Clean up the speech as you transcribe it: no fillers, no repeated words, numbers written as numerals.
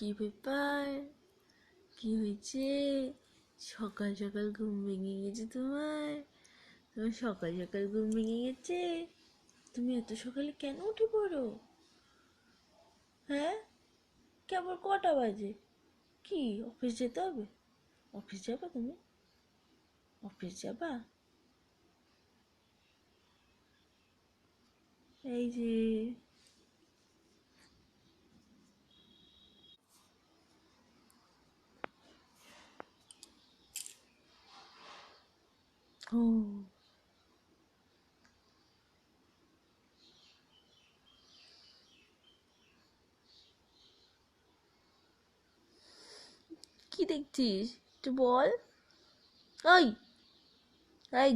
কি ব্যাপার? কি হয়েছে? সকাল সকাল ঘুম ভেঙে গেছে তোমার সকাল সকাল ঘুম ভেঙে গেছে? তুমি এত সকালে কেন উঠে পড়ো? হ্যাঁ, কেবল কটা বাজে? কি অফিস যেতে হবে? অফিস যাবা তুমি? অফিস যাবা? এই যে ও, কি দেখছিস একটু বল। ওই, এই